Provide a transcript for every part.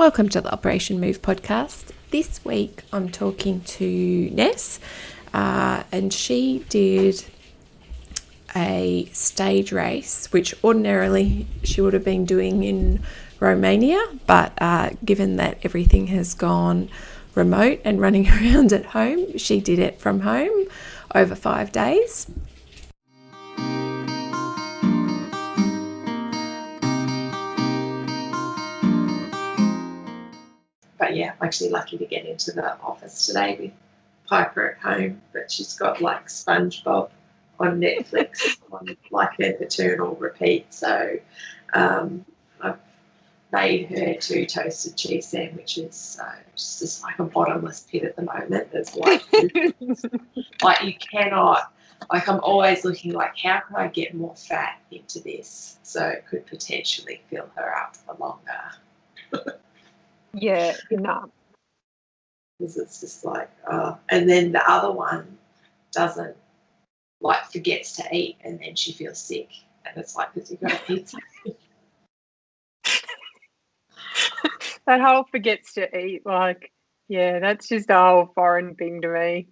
Welcome to the Operation Move podcast. This week I'm talking to Ness, and she did a stage race, which ordinarily she would have been doing in Romania, but given that everything has gone remote and running around at home, she did it from home over 5 days. But yeah, I'm actually lucky to get into the office today with Piper at home, but she's got like SpongeBob on Netflix on like an eternal repeat. So I've made her 2 toasted cheese sandwiches. So it's just like a bottomless pit at the moment. There's like you cannot, like I'm always looking like how can I get more fat into this so it could potentially fill her up for longer. Yeah, no. Because it's just like, and then the other one doesn't, like, forgets to eat and then she feels sick. And it's like, because you've got to eat something. That whole forgets to eat, like, yeah, that's just a whole foreign thing to me.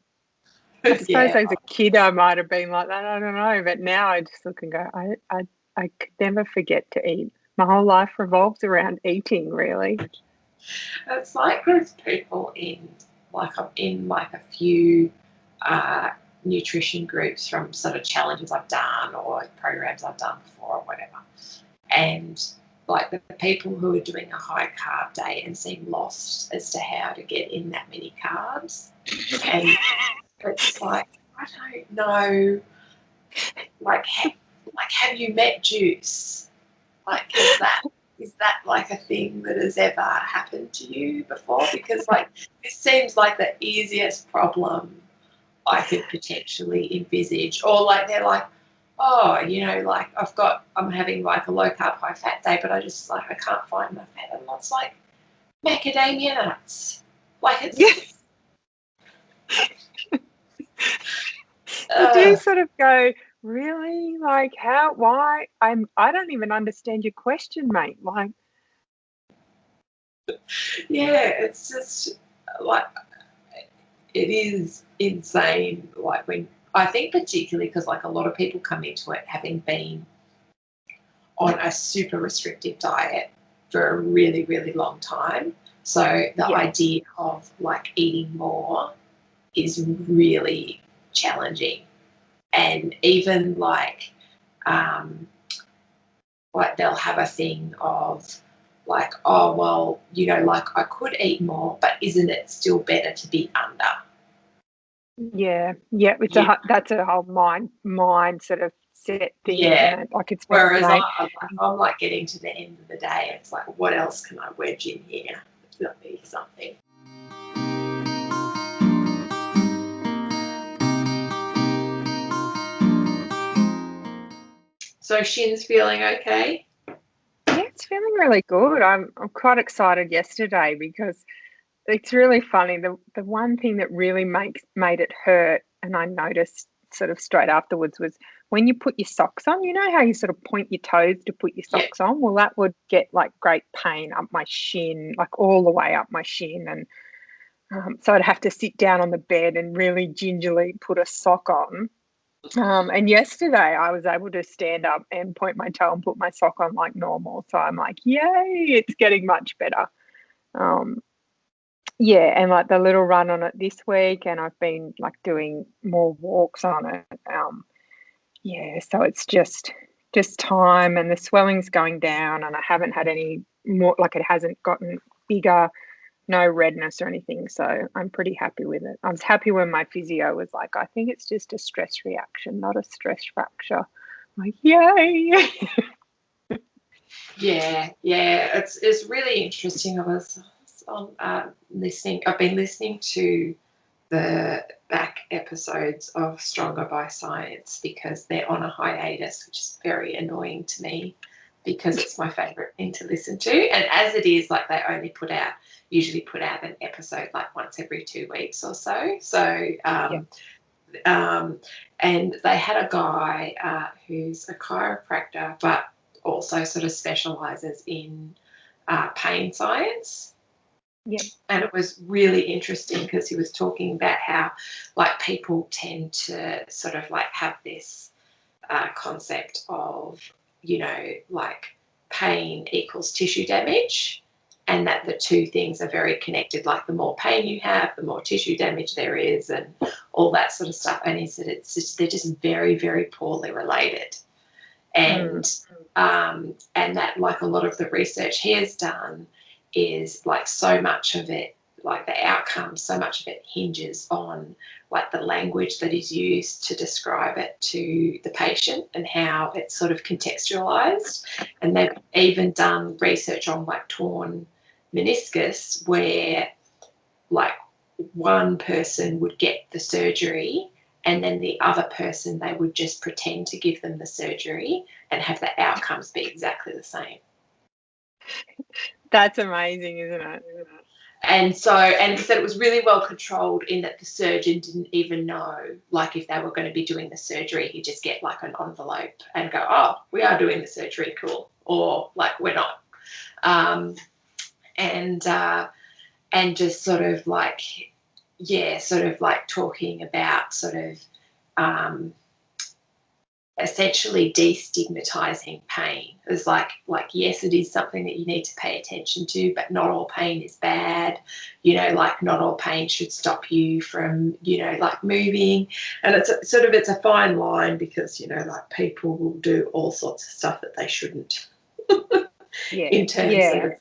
I suppose as a kid I might have been like that, I don't know, but now I just look and go, I could never forget to eat. My whole life revolves around eating, really. It's like there's people in a few nutrition groups from sort of challenges I've done or programs I've done before or whatever. And like the people who are doing a high carb day and seem lost as to how to get in that many carbs. And it's like, I don't know, like have you met juice? Like, is that like a thing that has ever happened to you before? Because like this seems like the easiest problem I could potentially envisage. Or like they're like, oh, you know, like I'm having like a low carb, high fat day, but I can't find my fat. And it's like macadamia nuts. Like it's You do sort of go, really? Like how, why? I don't even understand your question, mate. Like, yeah, it's just like it is insane. Like when I think particularly because like a lot of people come into it having been on a super restrictive diet for a really, really long time. So the idea of like eating more is really challenging. And even like they'll have a thing of like, oh, well, you know, like I could eat more, but isn't it still better to be under? Yeah, that's a whole mind sort of set thing. Yeah. Isn't it? Like it's whereas I'm like getting to the end of the day, it's like, what else can I wedge in here? It's got to be something. So Shin's feeling okay? Yeah, it's feeling really good. I'm quite excited yesterday because it's really funny. The one thing that really made it hurt, and I noticed sort of straight afterwards, was when you put your socks on. You know how you sort of point your toes to put your socks on? Well, that would get like great pain up my shin, like all the way up my shin. And so I'd have to sit down on the bed and really gingerly put a sock on. And yesterday I was able to stand up and point my toe and put my sock on like normal. So I'm like, yay, it's getting much better. Yeah, and like the little run on it this week, and I've been like doing more walks on it. Yeah, so it's just time, and the swelling's going down, and I haven't had any more, like it hasn't gotten bigger, no redness or anything. So I'm pretty happy with it. I was happy when my physio was like, I think it's just a stress reaction, not a stress fracture. I'm like, yay. Yeah, it's really interesting. I was listening. I've been listening to the back episodes of Stronger by Science because they're on a hiatus, which is very annoying to me because it's my favourite thing to listen to. And as it is, like they only usually put out an episode like once every 2 weeks or so. So, and they had a guy who's a chiropractor, but also sort of specialises in pain science. Yep. And it was really interesting because he was talking about how like people tend to sort of like have this concept of, like pain equals tissue damage, and that the two things are very connected. Like the more pain you have, the more tissue damage there is, and all that sort of stuff. And he said they're just very, very poorly related. And that, like, a lot of the research he has done is like so much of it, like the outcome, so much of it hinges on like the language that is used to describe it to the patient and how it's sort of contextualized. And they've even done research on like torn meniscus where like one person would get the surgery and then the other person, they would just pretend to give them the surgery and have the outcomes be exactly the same. That's amazing, isn't it? And so, and he said it was really well controlled in that the surgeon didn't even know, like, if they were going to be doing the surgery. He'd just get like an envelope and go, oh, we are doing the surgery, cool, or like we're not. And just sort of like, sort of like talking about sort of essentially destigmatizing pain. It's like yes, it is something that you need to pay attention to, but not all pain is bad. Like not all pain should stop you from, like moving. And it's a fine line because, like people will do all sorts of stuff that they shouldn't. In terms of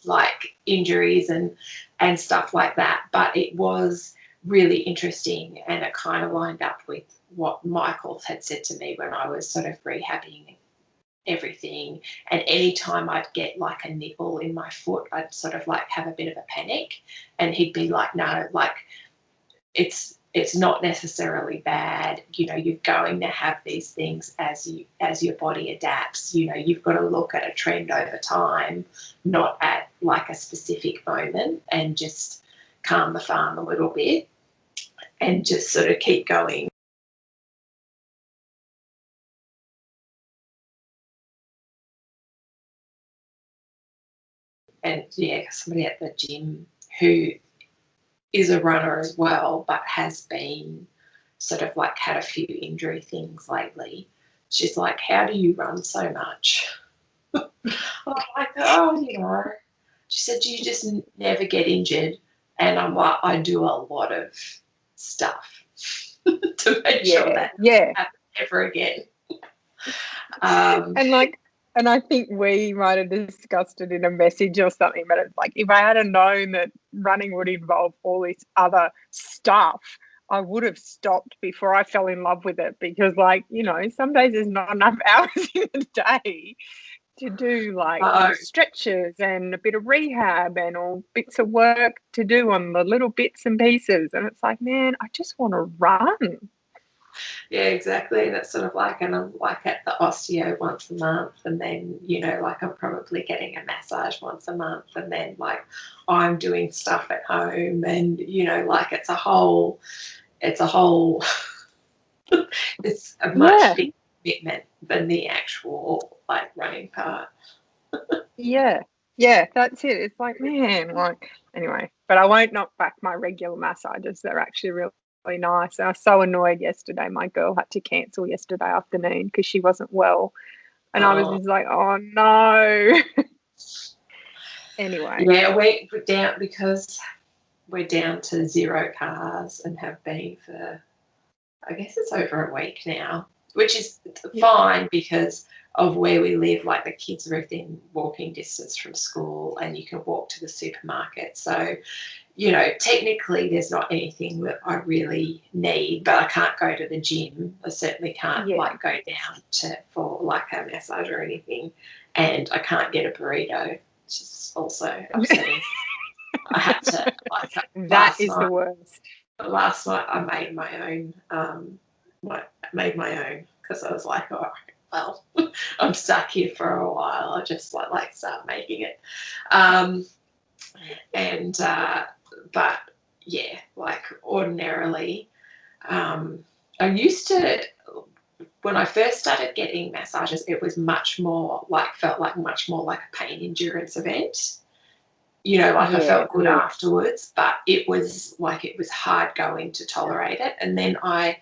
like injuries and stuff like that. But it was really interesting, and it kind of lined up with what Michael had said to me when I was sort of rehabbing everything. And any time I'd get like a nipple in my foot, I'd sort of like have a bit of a panic, and he'd be like, no, like it's not necessarily bad. You're going to have these things as your body adapts. You've got to look at a trend over time, not at like a specific moment, and just calm the farm a little bit and just sort of keep going. And somebody at the gym who is a runner as well, but has been sort of like had a few injury things lately. She's like, how do you run so much? I'm like, she said, you just never get injured. And I'm like, I do a lot of stuff to make sure that doesn't happen ever again. And I think we might have discussed it in a message or something, but it's like if I had known that running would involve all this other stuff, I would have stopped before I fell in love with it, because like, some days there's not enough hours in the day to do like stretches and a bit of rehab and all bits of work to do on the little bits and pieces. And it's like, man, I just want to run. Yeah, exactly. That's sort of like, and I'm like at the osteo once a month, and then, like I'm probably getting a massage once a month, and then like I'm doing stuff at home, and, like it's a whole, it's a much bigger commitment than the actual like running part. Yeah, that's it. It's like, man, like, anyway, but I won't knock back my regular massages. They're actually really nice. I was so annoyed yesterday. My girl had to cancel yesterday afternoon because she wasn't well, and I was just like, oh no. Anyway, we're down because we're down to 0 cars and have been for, I guess it's over a week now, which is fine because of where we live. Like the kids are within walking distance from school, and you can walk to the supermarket. So, technically there's not anything that I really need, but I can't go to the gym. I certainly can't like go down for like a massage or anything, and I can't get a burrito, which is also upsetting. I had to like that is the worst. Last night I made my own. Because I was like, all right, well, I'm stuck here for a while. I'll just like start making it. But yeah, like ordinarily, I used to, when I first started getting massages, it was felt much more like a pain endurance event. you know, like I Yeah, felt good afterwards, but it was hard going to tolerate it. And then I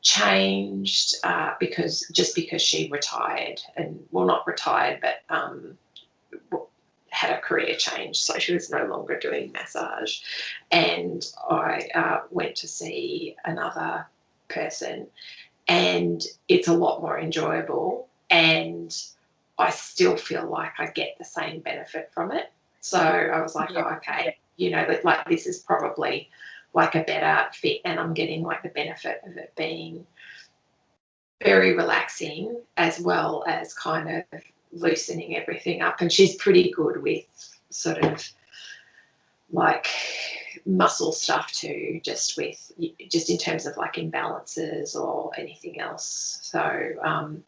changed because she retired, and well, not retired, but had a career change, so she was no longer doing massage, and I went to see another person, and it's a lot more enjoyable, and I still feel like I get the same benefit from it. So I was like, oh, okay, you know, like this is probably like a better fit, and I'm getting like the benefit of it being very relaxing as well as kind of loosening everything up. And she's pretty good with sort of like muscle stuff too, just in terms of like imbalances or anything else. So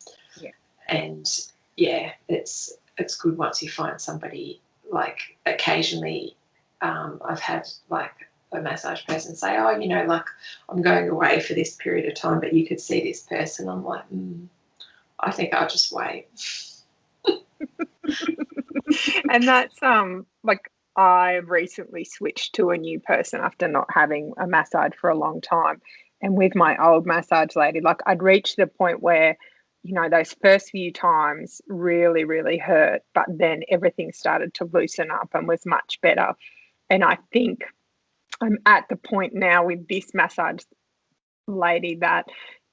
and yeah, it's good once you find somebody. Like occasionally I've had like a massage person say, oh, you know, like I'm going away for this period of time, but you could see this person. I'm like, I think I'll just wait. And that's like I recently switched to a new person after not having a massage for a long time. And with my old massage lady, like I'd reached the point where, you know, those first few times really, really hurt, but then everything started to loosen up and was much better. And I think I'm at the point now with this massage lady that,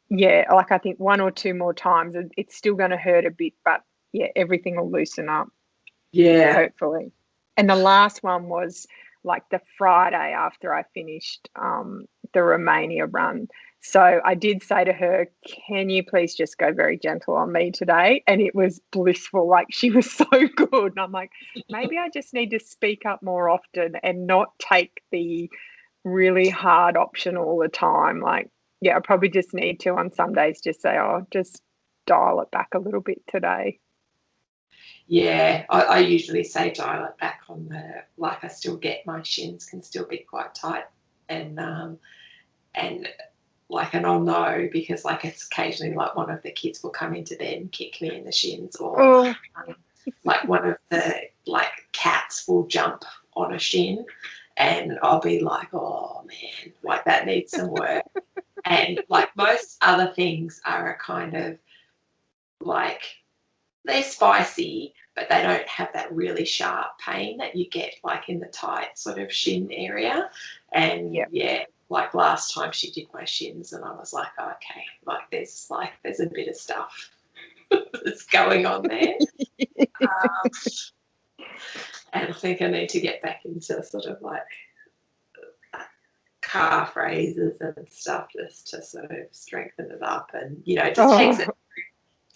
yeah, like I think one or two more times, it's still going to hurt a bit, but yeah, everything will loosen up. Yeah. Hopefully. And the last one was like the Friday after I finished the Romania run. So I did say to her, can you please just go very gentle on me today? And it was blissful. Like she was so good. And I'm like, maybe I just need to speak up more often and not take the really hard option all the time. Like, yeah, I probably just need to on some days just say, oh, just dial it back a little bit today. Yeah, I usually say dial it back on like I still get my shins can still be quite tight, and like, and I'll know because like it's occasionally like one of the kids will come into bed and kick me in the shins, or like one of the like cats will jump on a shin, and I'll be like, oh man, like that needs some work. And like most other things are a kind of like, they're spicy, but they don't have that really sharp pain that you get like in the tight sort of shin area. And yeah, like last time she did my shins, and I was like, oh, okay, like there's a bit of stuff that's going on there. And I think I need to get back into sort of like calf raises and stuff just to sort of strengthen it up, and you know, it just takes it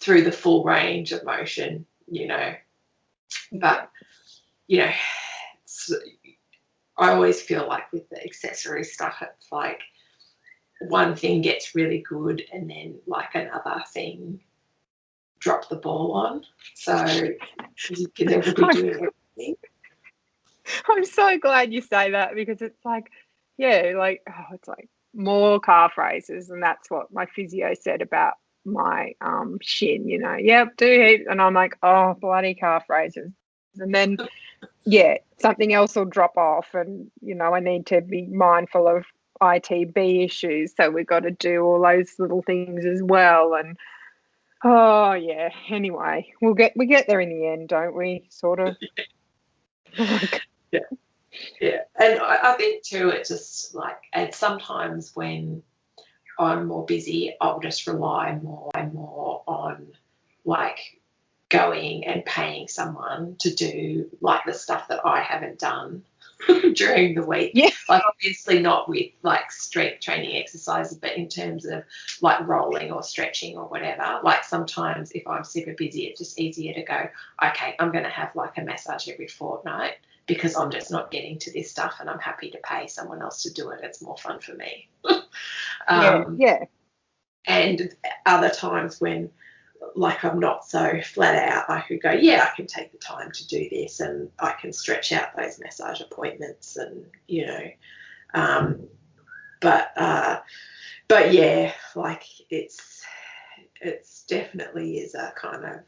through the full range of motion, you know. But you know, I always feel like with the accessory stuff, it's like one thing gets really good and then like another thing drop the ball on. So you can never be doing everything. I'm so glad you say that, because it's like, yeah, like, oh, it's like more calf raises, and that's what my physio said about my shin, you know. Yep, do heaps. And I'm like, oh, bloody calf raises. And then yeah, something else will drop off, and you know, I need to be mindful of ITB issues, so we've got to do all those little things as well. And oh yeah, anyway, we get there in the end, don't we, sort of. Yeah, and I think too, it's just like, and sometimes when I'm more busy, I'll just rely more and more on like going and paying someone to do like the stuff that I haven't done during the week. Yeah. Like obviously not with like strength training exercises, but in terms of like rolling or stretching or whatever. Like sometimes if I'm super busy, it's just easier to go, okay, I'm going to have like a massage every fortnight because I'm just not getting to this stuff, and I'm happy to pay someone else to do it. It's more fun for me. Yeah. And other times when like I'm not so flat out, I could go, yeah, I can take the time to do this, and I can stretch out those massage appointments, and you know, but yeah, like it's definitely is a kind of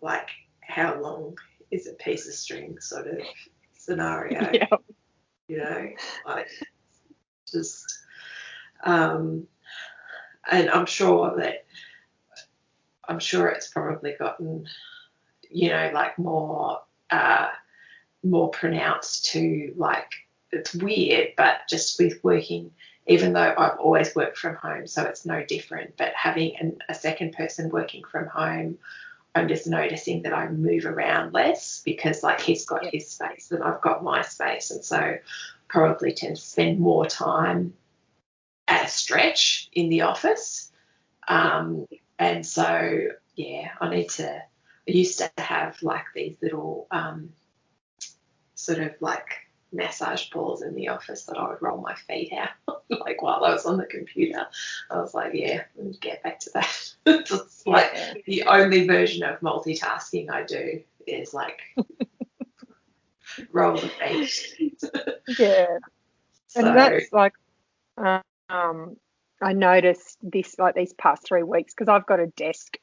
like how long is a piece of string sort of scenario. Yeah. You know, like just, and I'm sure it's probably gotten, you know, like more pronounced to, like, it's weird, but just with working, even though I've always worked from home, so it's no different, but having a second person working from home, I'm just noticing that I move around less because, like, he's got his space and I've got my space, and so probably tend to spend more time at a stretch in the office. And so, yeah, I used to have like these little sort of like massage balls in the office that I would roll my feet out like while I was on the computer. I was like, yeah, let me get back to that. It's like the only version of multitasking I do is like roll the feet. Yeah. So, And that's like, I noticed this like these past 3 weeks because I've got a desk,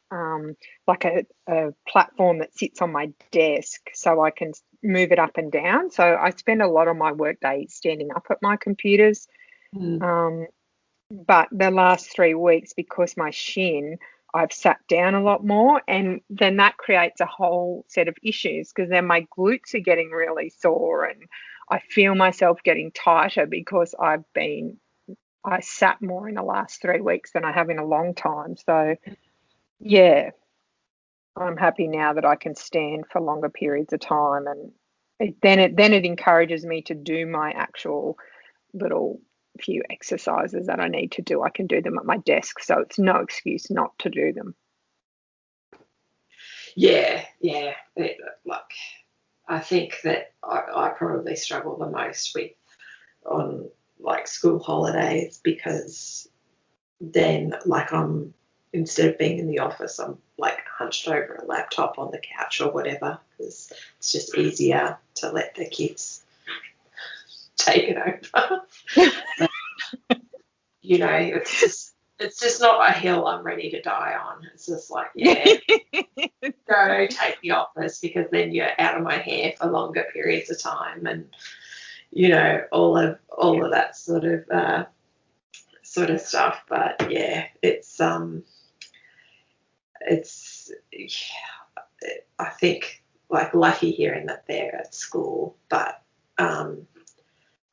like a platform that sits on my desk so I can move it up and down. So I spend a lot of my workday standing up at my computers. But the last 3 weeks, because my shin, I've sat down a lot more, and then that creates a whole set of issues because then my glutes are getting really sore and I feel myself getting tighter because I sat more in the last 3 weeks than I have in a long time. So, yeah, I'm happy now that I can stand for longer periods of time, and then it encourages me to do my actual little few exercises that I need to do. I can do them at my desk, so it's no excuse not to do them. Yeah. Like, I think that I probably struggle the most with on like school holidays because then, like, instead of being in the office, I'm like hunched over a laptop on the couch or whatever because it's just easier to let the kids take it over. But, you know, it's just not a hill I'm ready to die on. It's just like, yeah, go take the office because then you're out of my hair for longer periods of time, and you know, all of that sort of stuff. But yeah, I think like lucky hearing that they're at school, but I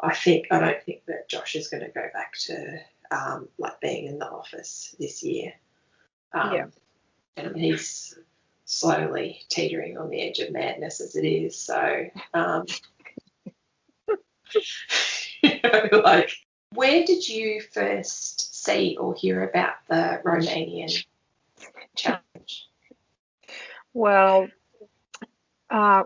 don't think that Josh is going to go back to like being in the office this year. And he's slowly teetering on the edge of madness as it is. So, you know, like, where did you first see or hear about the Romanian challenge? Well,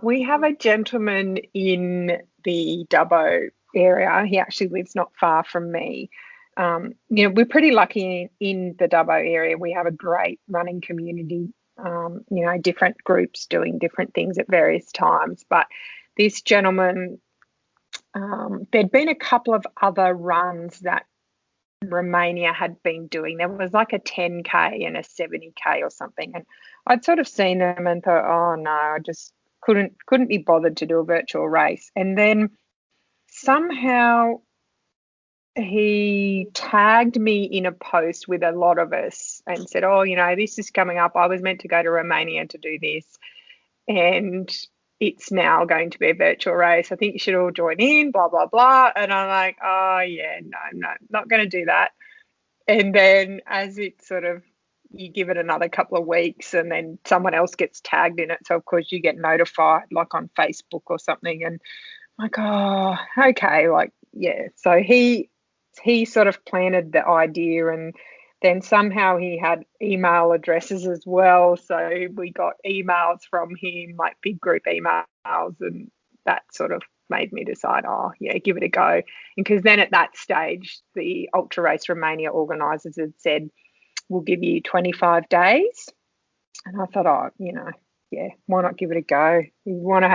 we have a gentleman in the Dubbo area. He actually lives not far from me. You know, we're pretty lucky in the Dubbo area. We have a great running community, you know, different groups doing different things at various times. But this gentleman, there'd been a couple of other runs that Romania had been doing. There was like a 10K and a 70K or something. And I'd sort of seen them and thought, oh no, I just couldn't be bothered to do a virtual race. And then somehow he tagged me in a post with a lot of us and said, oh, you know, this is coming up. I was meant to go to Romania to do this, and it's now going to be a virtual race. I think you should all join in, blah, blah, blah. And I'm like, oh, yeah, no, not going to do that. And then as it sort of, you give it another couple of weeks and then someone else gets tagged in it. So, of course, you get notified like on Facebook or something. And I'm like, oh, okay, like, yeah. So he sort of planted the idea, and then somehow he had email addresses as well. So we got emails from him, like big group emails, and that sort of made me decide, oh, yeah, give it a go. Because then at that stage, the Ultra Race Romania organisers had said, we'll give you 25 days. And I thought, oh, you know, yeah, why not give it a go? You want to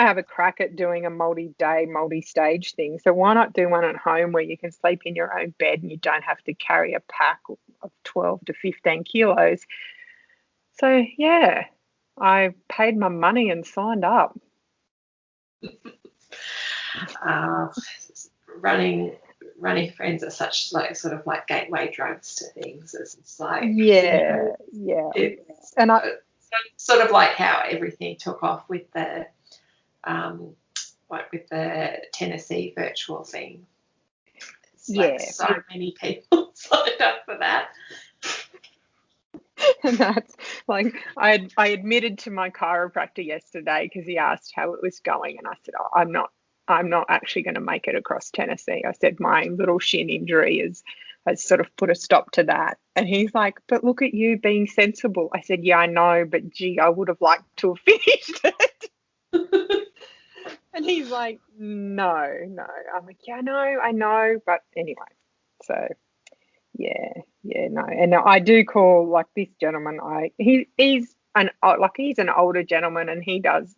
have a crack at doing a multi-day, multi-stage thing. So why not do one at home where you can sleep in your own bed and you don't have to carry a pack of 12 to 15 kilos? So, yeah, I paid my money and signed up. uh, running friends are such like sort of like gateway drugs to things. It's like, Yeah. it's And sort of like how everything took off with the like with the Tennessee virtual thing. It's like so many people signed up for that. And that's like, I admitted to my chiropractor yesterday because he asked how it was going, and I said, oh, I'm not actually going to make it across Tennessee. I said my little shin injury has sort of put a stop to that. And he's like, but look at you being sensible. I said, yeah, I know, but gee, I would have liked to have finished it. And he's like, no. I'm like, yeah, I know, but anyway. So yeah, no. And I do call like this gentleman, he's an older gentleman, and he does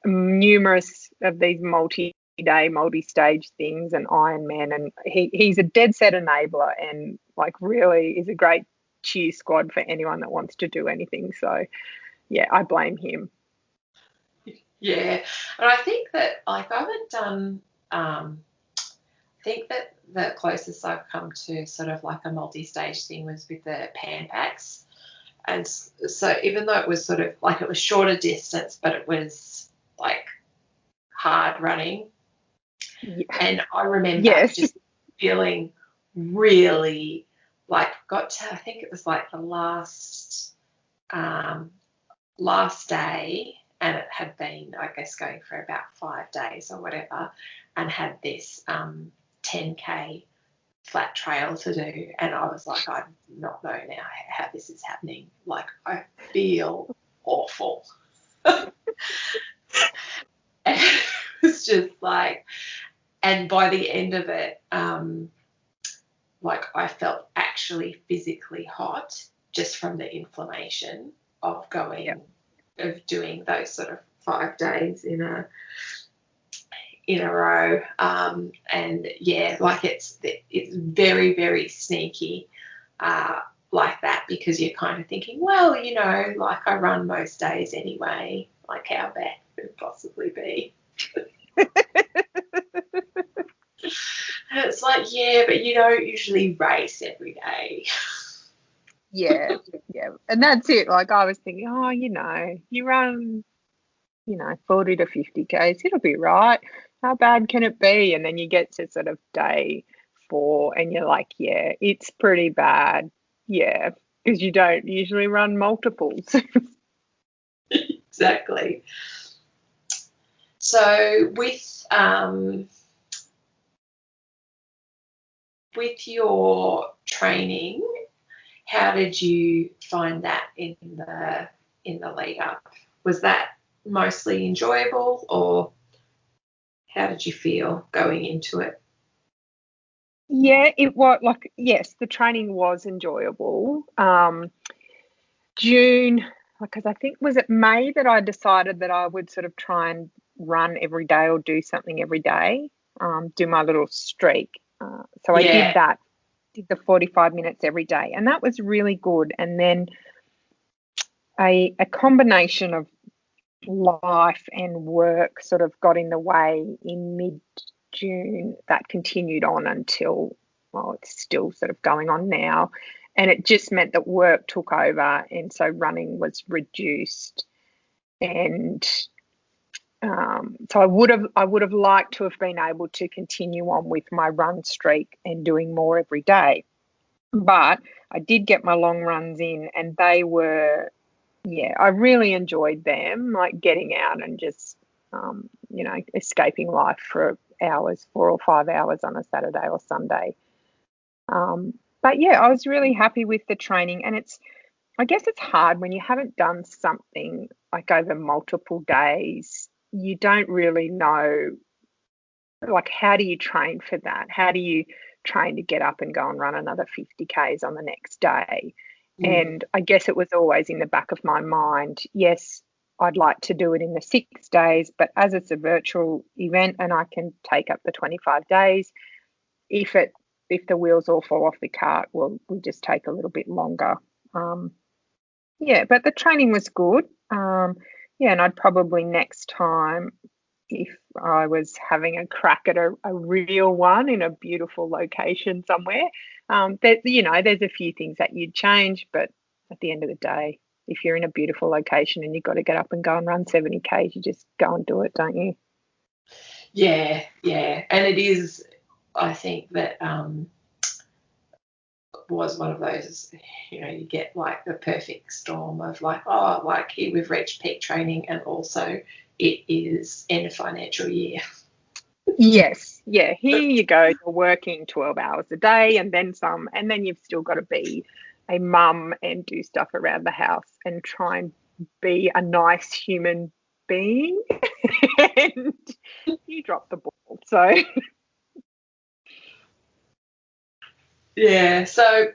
numerous of these multi-day, multi-stage things and Ironman, and he's a dead set enabler, and like really is a great cheer squad for anyone that wants to do anything. So yeah, I blame him. Yeah, and I think that like I haven't done. I think that the closest I've come to sort of like a multi-stage thing was with the pan packs, and so even though it was sort of like it was shorter distance, but it was like hard running, and I remember just feeling really like got to, I think it was like the last day, and it had been, I guess, going for about 5 days or whatever, and had this 10K flat trail to do, and I was like, I do not know now how this is happening. Like, I feel awful. And it was just like, and by the end of it, like I felt actually physically hot just from the inflammation of going, of doing those sort of 5 days in a row, and yeah, like it's very, very sneaky like that, because you're kind of thinking, well, you know, like I run most days anyway, like how bad could it possibly be? And it's like, yeah, but you don't usually race every day. Yeah, and that's it. Like I was thinking, oh, you know, you run, 40 to 50 Ks, it'll be right. How bad can it be? And then you get to sort of day 4 and you're like, yeah, it's pretty bad. Yeah, because you don't usually run multiples. Exactly. So with your training, how did you find that in the lead up? Was that mostly enjoyable, or how did you feel going into it? Yeah, it was like, yes, the training was enjoyable. June, because I think, was it May that I decided that I would sort of try and run every day or do something every day, do my little streak. So I did that, did the 45 minutes every day, and that was really good. And then a combination of life and work sort of got in the way in mid-June. That continued on until, well, it's still sort of going on now. And it just meant that work took over, and so running was reduced. And so I would have liked to have been able to continue on with my run streak and doing more every day. But I did get my long runs in, and they were, yeah, I really enjoyed them, like getting out and just, escaping life for hours, 4 or 5 hours on a Saturday or Sunday. But yeah, I was really happy with the training, and I guess it's hard when you haven't done something like over multiple days. You don't really know, like, how do you train for that? How do you train to get up and go and run another 50 Ks on the next day? And I guess it was always in the back of my mind, yes, I'd like to do it in the 6 days, but as it's a virtual event and I can take up the 25 days, if the wheels all fall off the cart, we'll just take a little bit longer. Yeah, but the training was good. Yeah, and I'd probably next time, if I was having a crack at a real one in a beautiful location somewhere. There's a few things that you'd change, but at the end of the day, if you're in a beautiful location and you've got to get up and go and run 70 Ks, you just go and do it, don't you? Yeah, and it is. I think that was one of those, you get like the perfect storm of like, oh, like here we've reached peak training, and also it is end of financial year. Yes, yeah. Here you go. You're working 12 hours a day and then some, and then you've still got to be a mum and do stuff around the house and try and be a nice human being. And you drop the ball. So yeah. So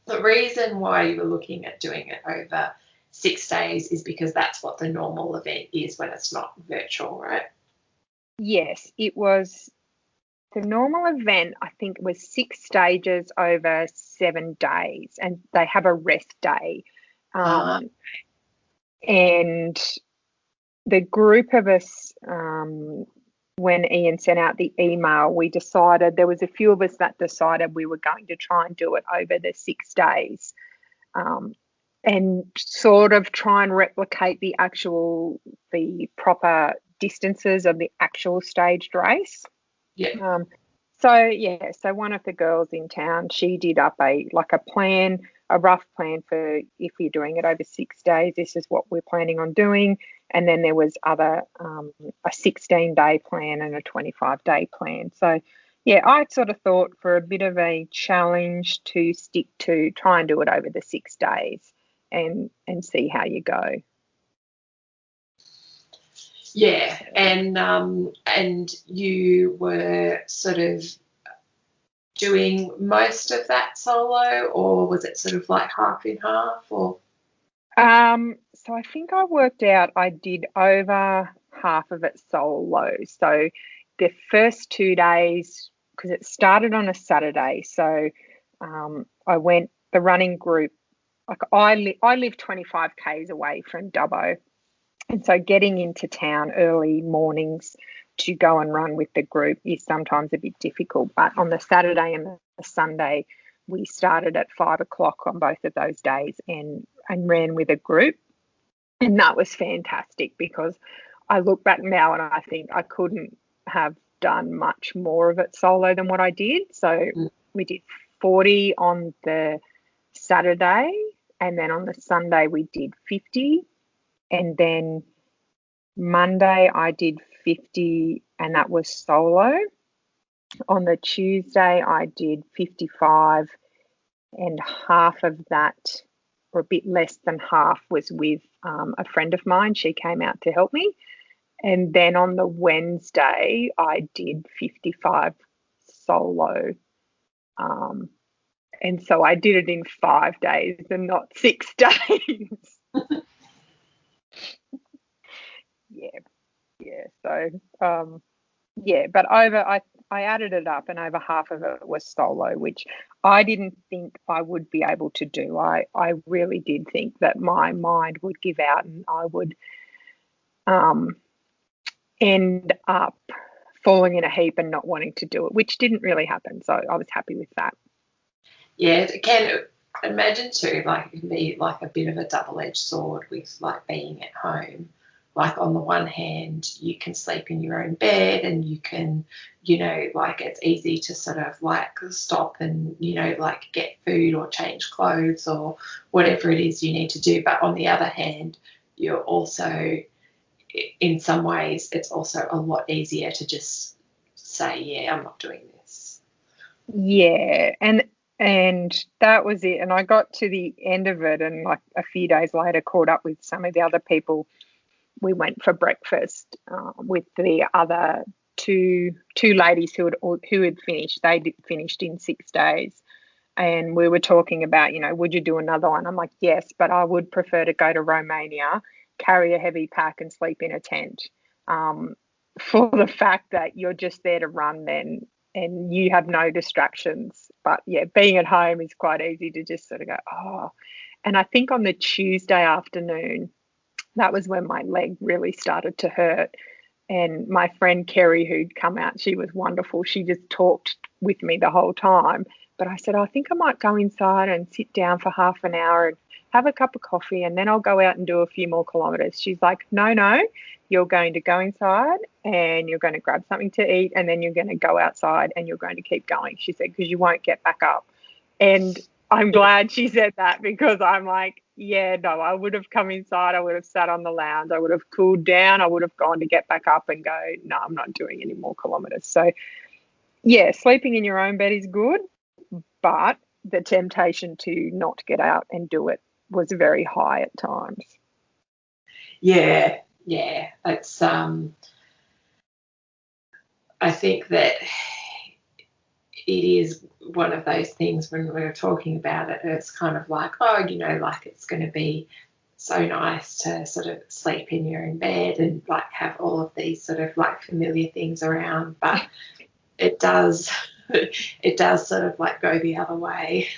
the reason why you were looking at doing it over 6 days is because that's what the normal event is when it's not virtual, right? yes, it was the normal event. I think it was 6 stages over 7 days, and they have a rest day. And the group of us, when Ian sent out the email, we decided, there was a few of us that decided we were going to try and do it over the 6 days, and sort of try and replicate the proper distances of the actual staged race. Yeah. So one of the girls in town, she did up a plan, a rough plan for if you're doing it over 6 days, this is what we're planning on doing. And then there was a 16-day plan and a 25-day plan. So yeah, I sort of thought for a bit of a challenge to stick to, try and do it over the 6 days and see how you go. Yeah, and you were sort of doing most of that solo, or was it sort of like half in half, or? So I think I worked out I did over half of it solo. So the first 2 days, because it started on a Saturday, so I went the running group. Like I live 25 Ks away from Dubbo, and so getting into town early mornings to go and run with the group is sometimes a bit difficult. But on the Saturday and the Sunday, we started at 5 o'clock on both of those days and ran with a group. And that was fantastic, because I look back now and I think I couldn't have done much more of it solo than what I did. So we did 40 on the Saturday, and then on the Sunday we did 50. And then Monday I did 50, and that was solo. On the Tuesday I did 55, and half of that, or a bit less than half, was with a friend of mine. She came out to help me. And then on the Wednesday I did 55 solo. And so I did it in 5 days and not 6 days. Yeah. So, but I added it up, and over half of it was solo, which I didn't think I would be able to do. I really did think that my mind would give out and I would end up falling in a heap and not wanting to do it, which didn't really happen. So I was happy with that. Yeah, it can imagine too, like it can be like a bit of a double-edged sword with like being at home. Like on the one hand, you can sleep in your own bed and you can, like it's easy to sort of like stop and, like get food or change clothes or whatever it is you need to do. But on the other hand, you're also, in some ways, it's also a lot easier to just say, yeah, I'm not doing this. Yeah, and that was it. And I got to the end of it, and like a few days later caught up with some of the other people. We went for breakfast with the other two ladies who had finished. They finished in 6 days, and we were talking about, would you do another one? I'm like, yes, but I would prefer to go to Romania, carry a heavy pack, and sleep in a tent, for the fact that you're just there to run then, and you have no distractions. But yeah, being at home is quite easy to just sort of go, oh. And I think on the Tuesday afternoon, that was when my leg really started to hurt. And my friend Kerry, who'd come out, she was wonderful. She just talked with me the whole time. But I said, I think I might go inside and sit down for half an hour and have a cup of coffee, and then I'll go out and do a few more kilometres. She's like, no, you're going to go inside and you're going to grab something to eat, and then you're going to go outside and you're going to keep going. She said, because you won't get back up. And I'm glad she said that, because I'm like, yeah, no, I would have come inside. I would have sat on the lounge. I would have cooled down. I would have gone to get back up and go, no, I'm not doing any more kilometres. So, yeah, sleeping in your own bed is good, but the temptation to not get out and do it was very high at times. Yeah. It's I think that it is one of those things when we were talking about it, it's kind of like, oh, like it's going to be so nice to sort of sleep in your own bed and like have all of these sort of like familiar things around, but it does sort of like go the other way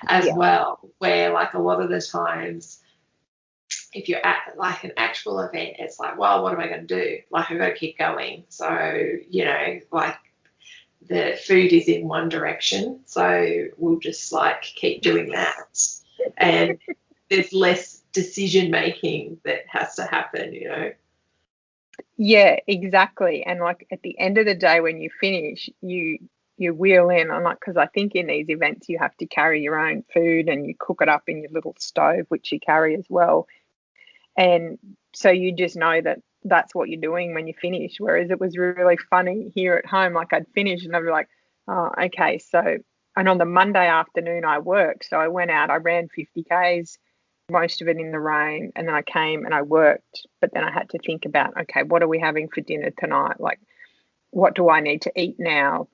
as well, where like a lot of the times if you're at like an actual event, it's like, well, what am I going to do? Like I've got to keep going. So, like the food is in one direction, so we'll just like keep doing that. And there's less decision making that has to happen, Yeah, exactly. And like at the end of the day, when you finish, you wheel in. I'm like, because I think in these events you have to carry your own food and you cook it up in your little stove, which you carry as well. And so you just know that that's what you're doing when you finish. Whereas it was really funny here at home, like I'd finish and I'd be like, oh, okay. So, and on the Monday afternoon I worked. So I went out, I ran 50 Ks, most of it in the rain. And then I came and I worked. But then I had to think about, okay, what are we having for dinner tonight? Like, what do I need to eat now?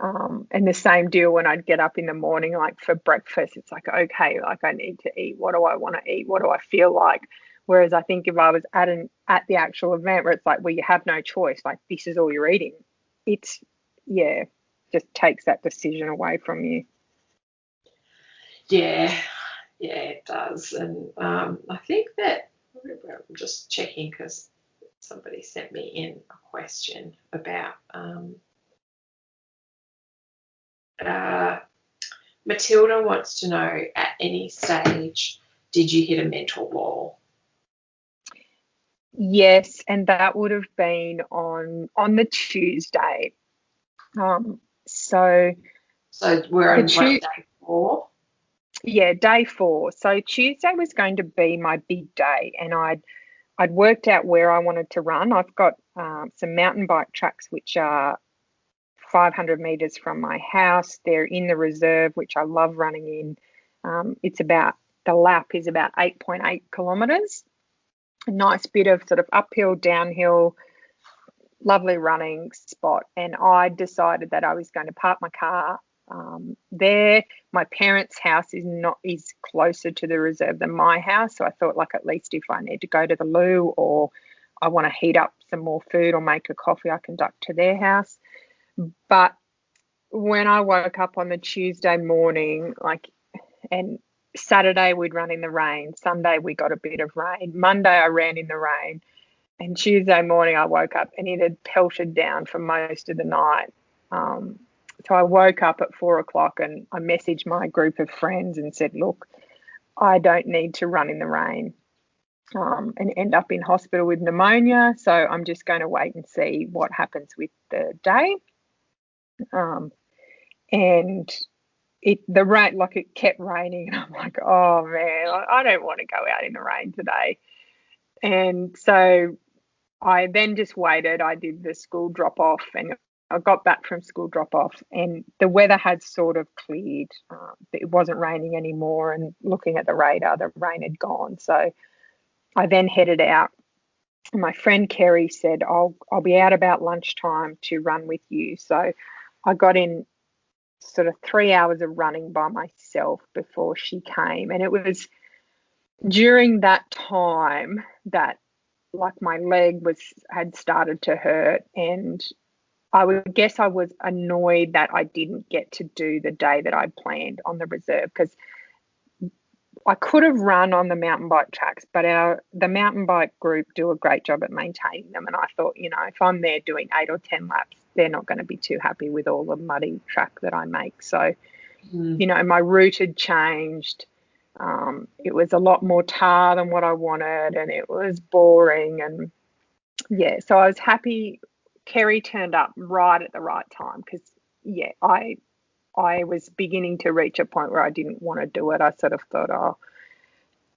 And the same deal when I'd get up in the morning, like for breakfast, it's like, okay, like I need to eat. What do I want to eat? What do I feel like? Whereas I think if I was at the actual event where it's like, well, you have no choice, like this is all you're eating, it's, just takes that decision away from you. Yeah, it does. And I think that I'm just checking because somebody sent me in a question about Matilda wants to know, at any stage, did you hit a mental wall? Yes, and that would have been on the Tuesday. So we're on day 4? Yeah, day 4. So Tuesday was going to be my big day, and I'd worked out where I wanted to run. I've got some mountain bike tracks which are 500 meters from my house. They're in the reserve, which I love running in. The lap is about 8.8 kilometers. A nice bit of sort of uphill, downhill, lovely running spot. And I decided that I was going to park my car there. My parents' house is closer to the reserve than my house, so I thought, like, at least if I need to go to the loo or I want to heat up some more food or make a coffee, I can duck to their house. But when I woke up on the Tuesday morning, and Saturday we'd run in the rain, Sunday we got a bit of rain, Monday I ran in the rain, and Tuesday morning I woke up and it had pelted down for most of the night. So I woke up at 4 o'clock and I messaged my group of friends and said, look, I don't need to run in the rain and end up in hospital with pneumonia. So I'm just going to wait and see what happens with the day. And it kept raining, and I'm like, oh man, I don't want to go out in the rain today. And so I then just waited. I did the school drop off, and I got back from school drop off, and the weather had sort of cleared. It wasn't raining anymore, and looking at the radar, the rain had gone. So I then headed out. And my friend Kerry said, I'll be out about lunchtime to run with you. So I got in sort of 3 hours of running by myself before she came. And it was during that time that, like, my leg had started to hurt, and I would guess I was annoyed that I didn't get to do the day that I planned on the reserve, because I could have run on the mountain bike tracks, but the mountain bike group do a great job at maintaining them. And I thought, if I'm there doing 8 or 10 laps, they're not going to be too happy with all the muddy track that I make. So, my route had changed. It was a lot more tar than what I wanted, and it was boring. And so I was happy Kerry turned up right at the right time because, I was beginning to reach a point where I didn't want to do it. I sort of thought,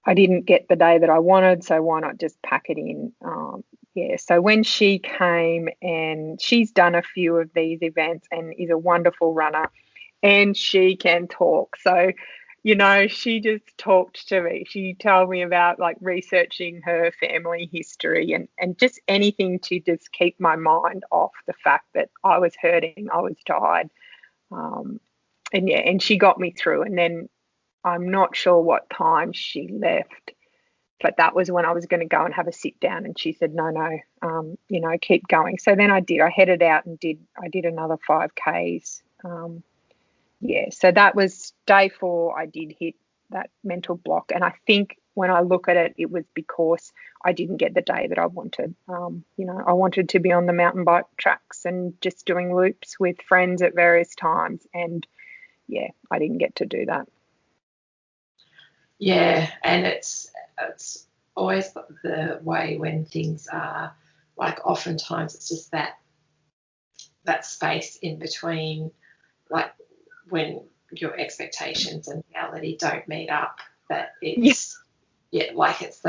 I didn't get the day that I wanted, so why not just pack it in? So when she came, and she's done a few of these events and is a wonderful runner, and she can talk. So, she just talked to me. She told me about like researching her family history and just anything to just keep my off the fact that I was hurting, I was tired. And she got me through. And then I'm not sure what time she left, but that was when I was going to go and have a sit down. And she said, no, keep going. So then I did. I headed out and I did another 5Ks. So that was day 4. I did hit that mental block. And I think when I look at it, it was because I didn't get the day that I wanted. I wanted to be on the mountain bike tracks and just doing loops with friends at various times. And I didn't get to do that. Yeah, and it's always the way when things are like, oftentimes it's just that space in between, like when your expectations and reality don't meet up, that it's it's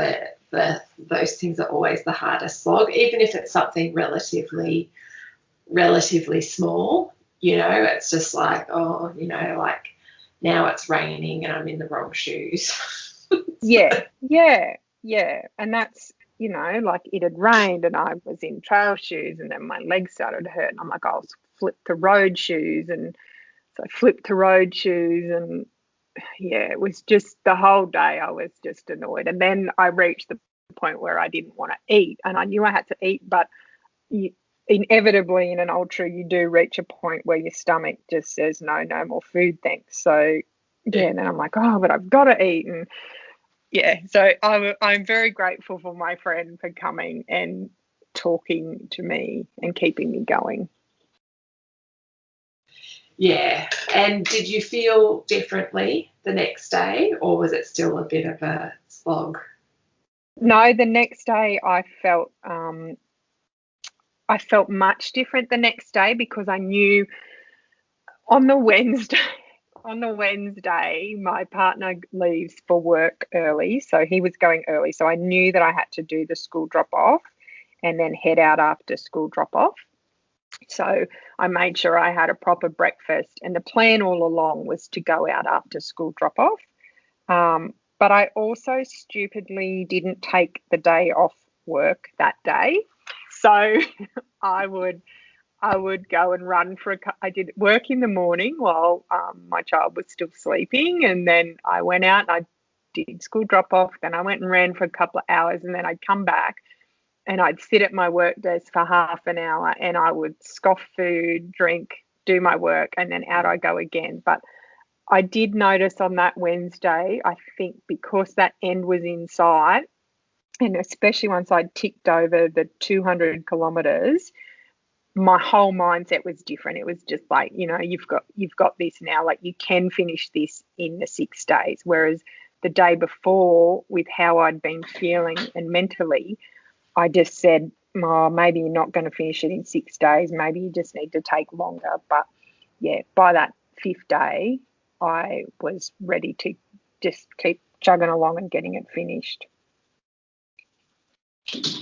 those things are always the hardest slog, even if it's something relatively small. It's just like, like now it's raining and I'm in the wrong shoes. Yeah. And that's, like it had rained and I was in trail shoes, and then my legs started to hurt, and I'm like, I'll flip to road shoes. And so I flipped to road shoes, and it was just the whole day I was just annoyed. And then I reached the point where I didn't want to eat, and I knew I had to eat, but inevitably in an ultra you do reach a point where your stomach just says no more food, thanks. So and then I'm like, but I've got to eat. And so I'm very grateful for my friend for coming and talking to me and keeping me going. Yeah. And did you feel differently the next day, or was it still a bit of a slog? No, the next day I felt much different the next day, because I knew on the Wednesday, my partner leaves for work early, so he was going early. So I knew that I had to do the school drop-off and then head out after school drop-off. So I made sure I had a proper breakfast, and the plan all along was to go out after school drop-off. But I also stupidly didn't take the day off work that day. So I would go and run I did work in the morning while my child was still sleeping, and then I went out and I did school drop-off. Then I went and ran for a couple of hours, and then I'd come back and I'd sit at my work desk for half an hour, and I would scoff food, drink, do my work, and then out I go again. But I did notice on that Wednesday, I think because that end was in sight, and especially once I'd ticked over the 200 kilometres, my whole mindset was different. It was just like, you've got this now, like you can finish this in the 6 days. Whereas the day before, with how I'd been feeling and mentally, I just said, maybe you're not going to finish it in 6 days. Maybe you just need to take longer. But by that 5th day, I was ready to just keep chugging along and getting it finished.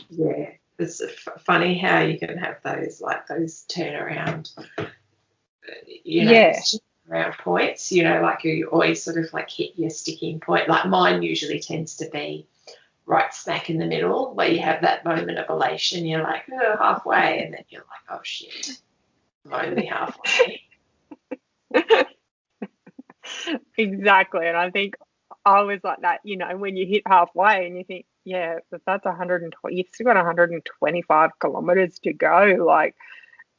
Yeah, it's funny how you can have those turnaround, turnaround points. Like you always sort of like hit your sticking point. Like mine usually tends to be right smack in the middle, where you have that moment of elation. You're like, halfway, and then you're like, oh shit, I'm only halfway. Exactly. And I think I was like that, when you hit halfway and you think, that's 120, you've still got 125 kilometers to go, like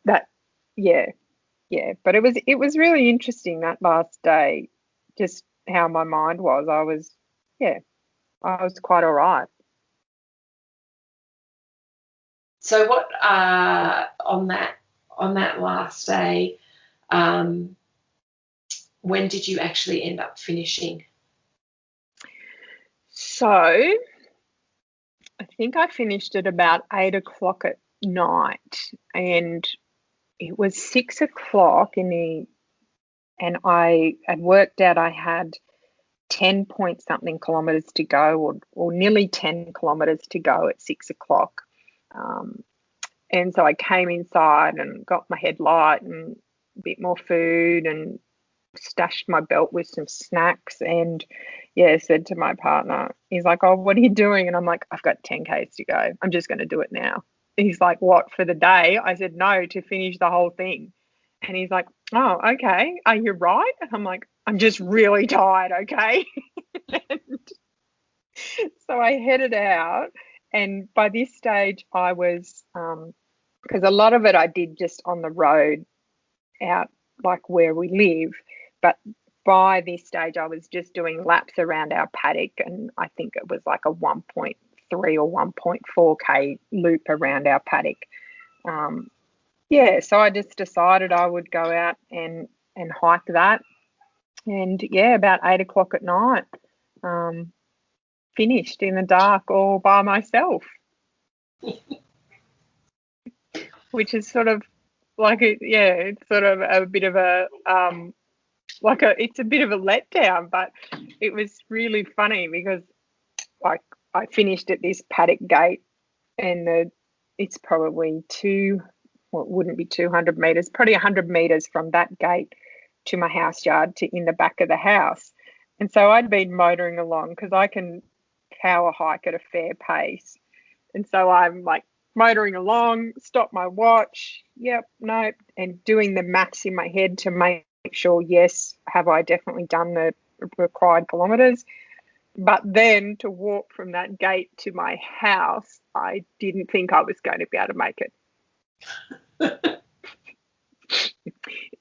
that. But it was really interesting that last day, just how my mind was. I was yeah, I was quite all right. So what on that last day, when did you actually end up finishing? So I think I finished at about 8 o'clock at night, and it was 6 o'clock and I had worked out I had 10 point something kilometres to go, or nearly 10 kilometres to go at 6 o'clock. And so I came inside and got my headlight and a bit more food and stashed my belt with some snacks, and yeah, said to my partner, he's like, oh, what are you doing? And I'm like, I've got 10 Ks to go. I'm just going to do it now. He's like, what, for the day? I said, no, to finish the whole thing. And he's like, oh, okay. Are you right? And I'm like, I'm just really tired, okay? And so I headed out. And by this stage, I was, because a lot of it I did just on the road out like where we live. But by this stage, I was just doing laps around our paddock. And I think it was like a 1.3 or 1.4K loop around our paddock. Yeah, so I just decided I would go out and hike that. And yeah, about 8 o'clock at night, finished in the dark all by myself, which is sort of like it's sort of a bit of a it's a bit of a letdown, but it was really funny because like I finished at this paddock gate, and it's probably it wouldn't be 200 meters, probably 100 meters from that gate to my house yard to in the back of the house. And so I'd been motoring along because I can power hike at a fair pace. And so I'm like motoring along, stop my watch, yep, nope, and doing the maths in my head to make sure, yes, have I definitely done the required kilometres? But then to walk from that gate to my house, I didn't think I was going to be able to make it.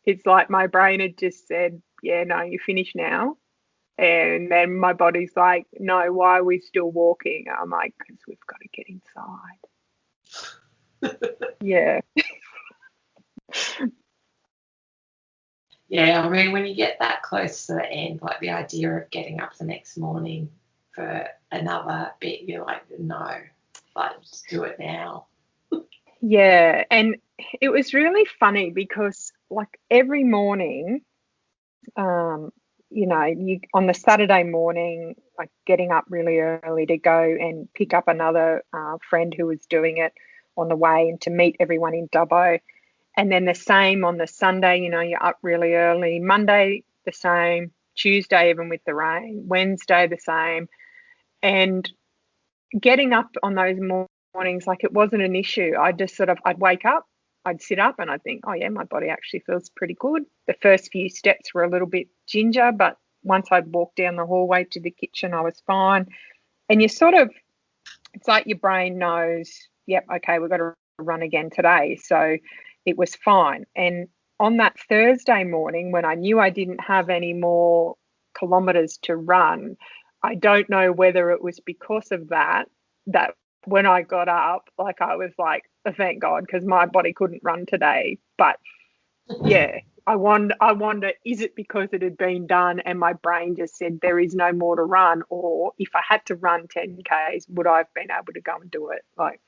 It's like my brain had just said, yeah, no, you finish now. And then my body's like, no, why are we still walking? I'm like, because we've got to get inside. Yeah. Yeah, I mean, when you get that close to the end, like the idea of getting up the next morning for another bit, you're like, no, like, just do it now. Yeah, and it was really funny because like every morning, you on the Saturday morning, like getting up really early to go and pick up another friend who was doing it on the way and to meet everyone in Dubbo. And then the same on the Sunday, you're up really early. Monday, the same. Tuesday, even with the rain. Wednesday, the same. And getting up on those mornings, like it wasn't an issue. I'd wake up, I'd sit up and I'd think, oh yeah, my body actually feels pretty good. The first few steps were a little bit ginger, but once I'd walked down the hallway to the kitchen, I was fine. And it's like your brain knows, yep, okay, we've got to run again today. So it was fine. And on that Thursday morning, when I knew I didn't have any more kilometres to run, I don't know whether it was because of that when I got up, like I was like, oh, thank God, because my body couldn't run today. But yeah, I wonder, is it because it had been done and my brain just said there is no more to run? Or if I had to run 10 Ks, would I have been able to go and do it? Like,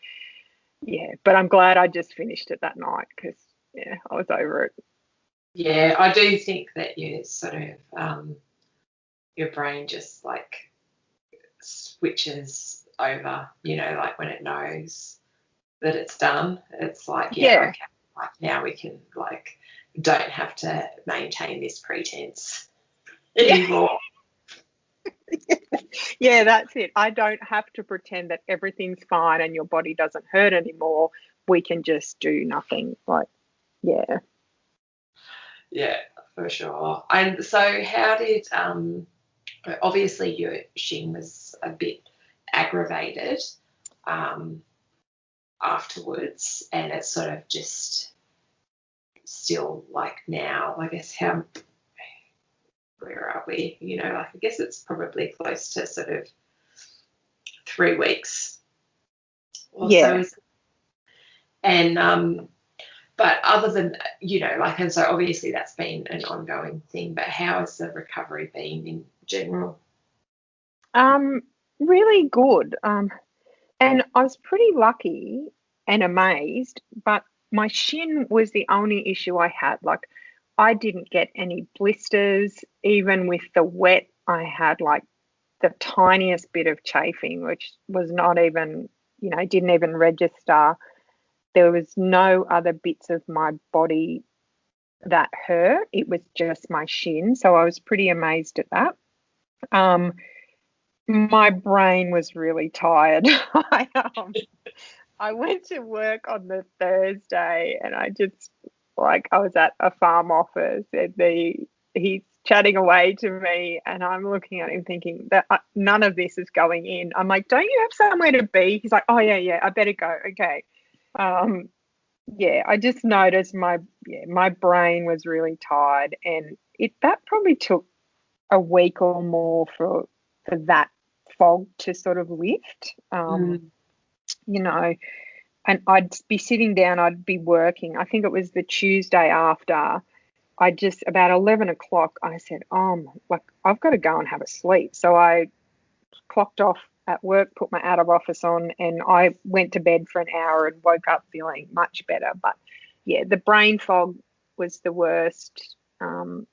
yeah, but I'm glad I just finished it that night because, yeah, I was over it. Yeah, I do think that you sort of, your brain just like switches over, like when it knows that it's done, it's like, yeah. Okay, like now we can like don't have to maintain this pretense anymore. Yeah, that's it. I don't have to pretend that everything's fine and your body doesn't hurt anymore. We can just do nothing. Like, yeah. Yeah, for sure. And so how did, obviously your shin was a bit aggravated afterwards, and it's sort of just still like now, I guess, where are we? You know, like I guess it's probably close to sort of 3 weeks or Yeah. so. And but other than, you know, like, and so obviously that's been an ongoing thing, but how has the recovery been in general? Really good. And I was pretty lucky and amazed, but my shin was the only issue I had. Like, I didn't get any blisters. Even with the wet, I had like the tiniest bit of chafing, which was not even, didn't even register. There was no other bits of my body that hurt. It was just my shin. So I was pretty amazed at that. My brain was really tired. I went to work on the Thursday and I just, like, I was at a farm office and he's chatting away to me and I'm looking at him thinking that none of this is going in. I'm like, don't you have somewhere to be? He's like, oh yeah, I better go. Okay. Yeah, I just noticed my brain was really tired and that probably took a week or more for that fog to sort of lift. You know, and I'd be sitting down, I'd be working. I think it was the Tuesday after. I just about 11 o'clock. I said, like I've got to go and have a sleep. So I clocked off at work, put my out of office on, and I went to bed for an hour and woke up feeling much better. But yeah, the brain fog was the worst. And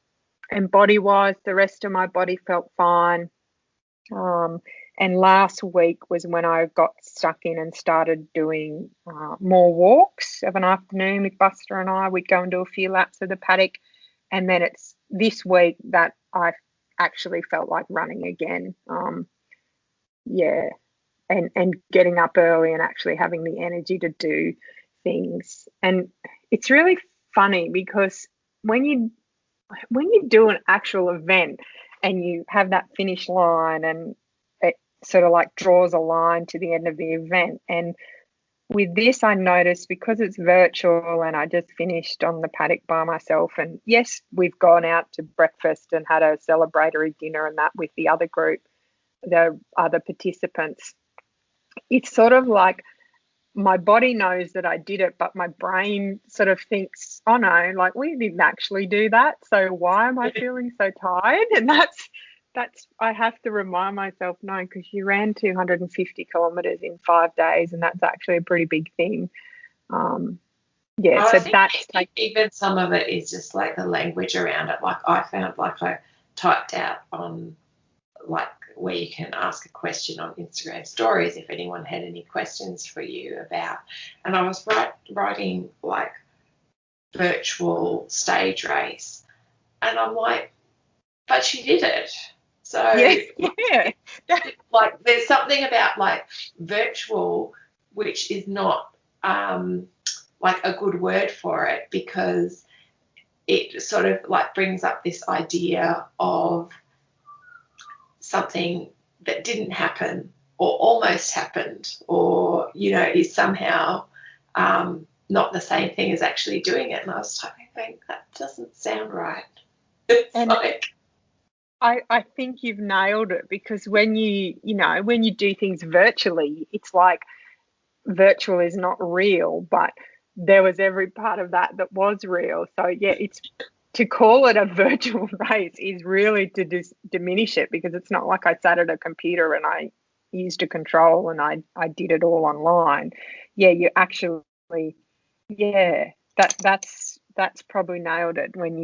body wise, the rest of my body felt fine. And last week was when I got stuck in and started doing more walks of an afternoon with Buster and I. We'd go and do a few laps of the paddock. And then it's this week that I actually felt like running again. Yeah. And getting up early and actually having the energy to do things. And it's really funny because when you do an actual event and you have that finish line and it sort of like draws a line to the end of the event. And with this, I noticed because it's virtual and I just finished on the paddock by myself. And yes, we've gone out to breakfast and had a celebratory dinner and that with the other group, the other participants. It's sort of like my body knows that I did it, but my brain sort of thinks, oh no, like we didn't actually do that. So why am I feeling so tired? And that's I have to remind myself, no, because you ran 250 kilometers in 5 days, and that's actually a pretty big thing. Yeah, I so think that's like even some of it is just like the language around it. Like I found like I typed out on like where you can ask a question on Instagram stories if anyone had any questions for you about, and I was writing like virtual stage race, and I'm like, but she did it. So yeah. like there's something about like virtual which is not like a good word for it, because it sort of like brings up this idea of something that didn't happen or almost happened, or, you know, is somehow not the same thing as actually doing it. And I was typing, that doesn't sound right. It's And like, I think you've nailed it, because when when you do things virtually, it's like virtual is not real, but there was every part of that was real. So yeah, it's to call it a virtual race is really to diminish it, because it's not like I sat at a computer and I used a control and I did it all online. Yeah, you actually, yeah, that's probably nailed it. When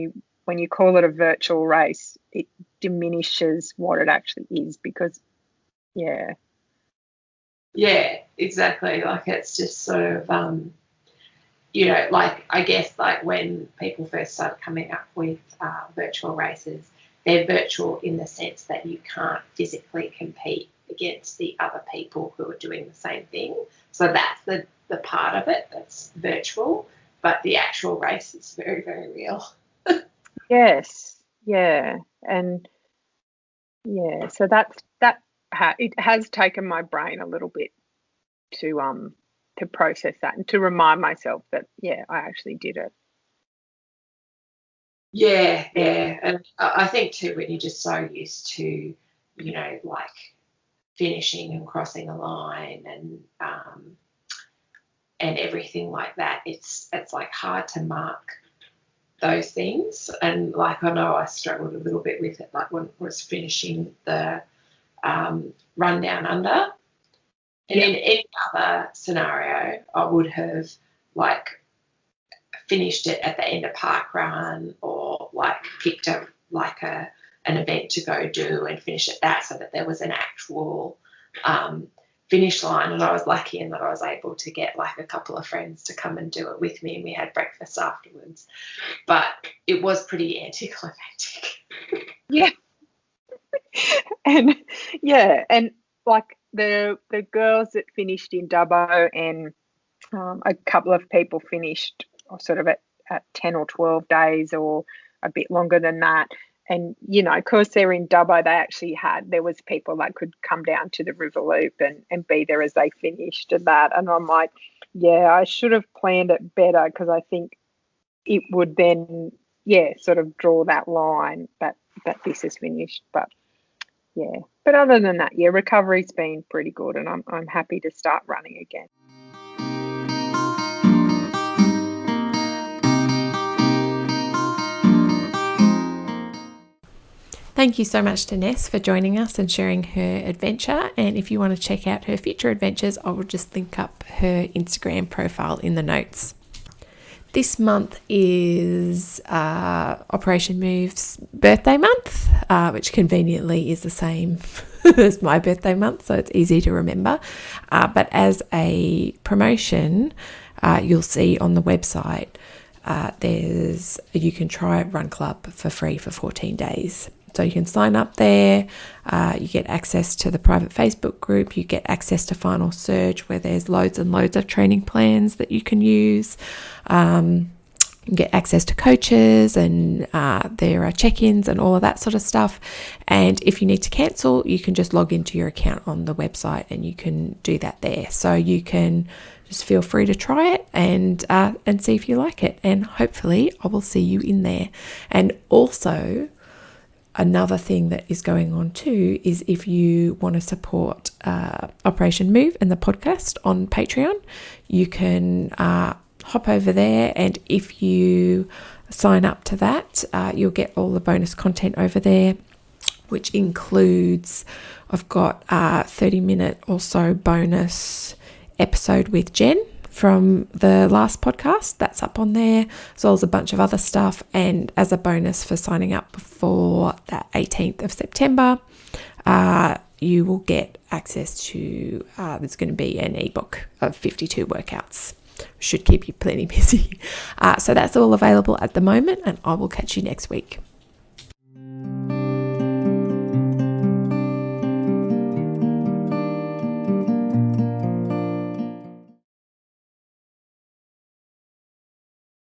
you call it a virtual race, it diminishes what it actually is, because yeah. yeah, exactly. Like it's just sort of, you know, like I guess like when people first started coming up with virtual races, they're virtual in the sense that you can't physically compete against the other people who are doing the same thing. So that's the part of it that's virtual, but the actual race is very, very real. Yes, yeah, and yeah, so it has taken my brain a little bit to process that and to remind myself that yeah, I actually did it. Yeah, yeah. And I think too, when you're just so used to, like finishing and crossing a line and everything like that, it's like hard to mark those things. And like I know I struggled a little bit with it, like when I was finishing the run down under. And in any other scenario, I would have like finished it at the end of park run, or like picked an event to go do and finish at that, so that there was an actual finish line. And I was lucky in that I was able to get like a couple of friends to come and do it with me, and we had breakfast afterwards. But it was pretty anticlimactic. Yeah. and like the girls that finished in Dubbo, and a couple of people finished sort of at 10 or 12 days or a bit longer than that. And, because they're in Dubbo, there was people that could come down to the River Loop and be there as they finished and that. And I'm like, yeah, I should have planned it better, because I think it would then, sort of draw that line that this is finished. But yeah, but other than that, recovery's been pretty good, and I'm happy to start running again. Thank you so much to Ness for joining us and sharing her adventure. And if you want to check out her future adventures, I will just link up her Instagram profile in the notes. This month is Operation Move's birthday month, which conveniently is the same as my birthday month, so it's easy to remember. But as a promotion, you'll see on the website, you can try Run Club for free for 14 days. So you can sign up there, you get access to the private Facebook group, you get access to Final Surge, where there's loads and loads of training plans that you can use. You get access to coaches, and there are check-ins and all of that sort of stuff. And if you need to cancel, you can just log into your account on the website and you can do that there. So you can just feel free to try it and see if you like it. And hopefully I will see you in there. And also, another thing that is going on too is if you want to support Operation Move and the podcast on Patreon, you can hop over there, and if you sign up to that, you'll get all the bonus content over there, which includes, I've got a 30-minute or so bonus episode with Jen from the last podcast. That's up on there, as well as a bunch of other stuff. And as a bonus for signing up before the 18th of September, you will get access to, there's going to be an ebook of 52 workouts. Should keep you plenty busy. So that's all available at the moment, and I will catch you next week.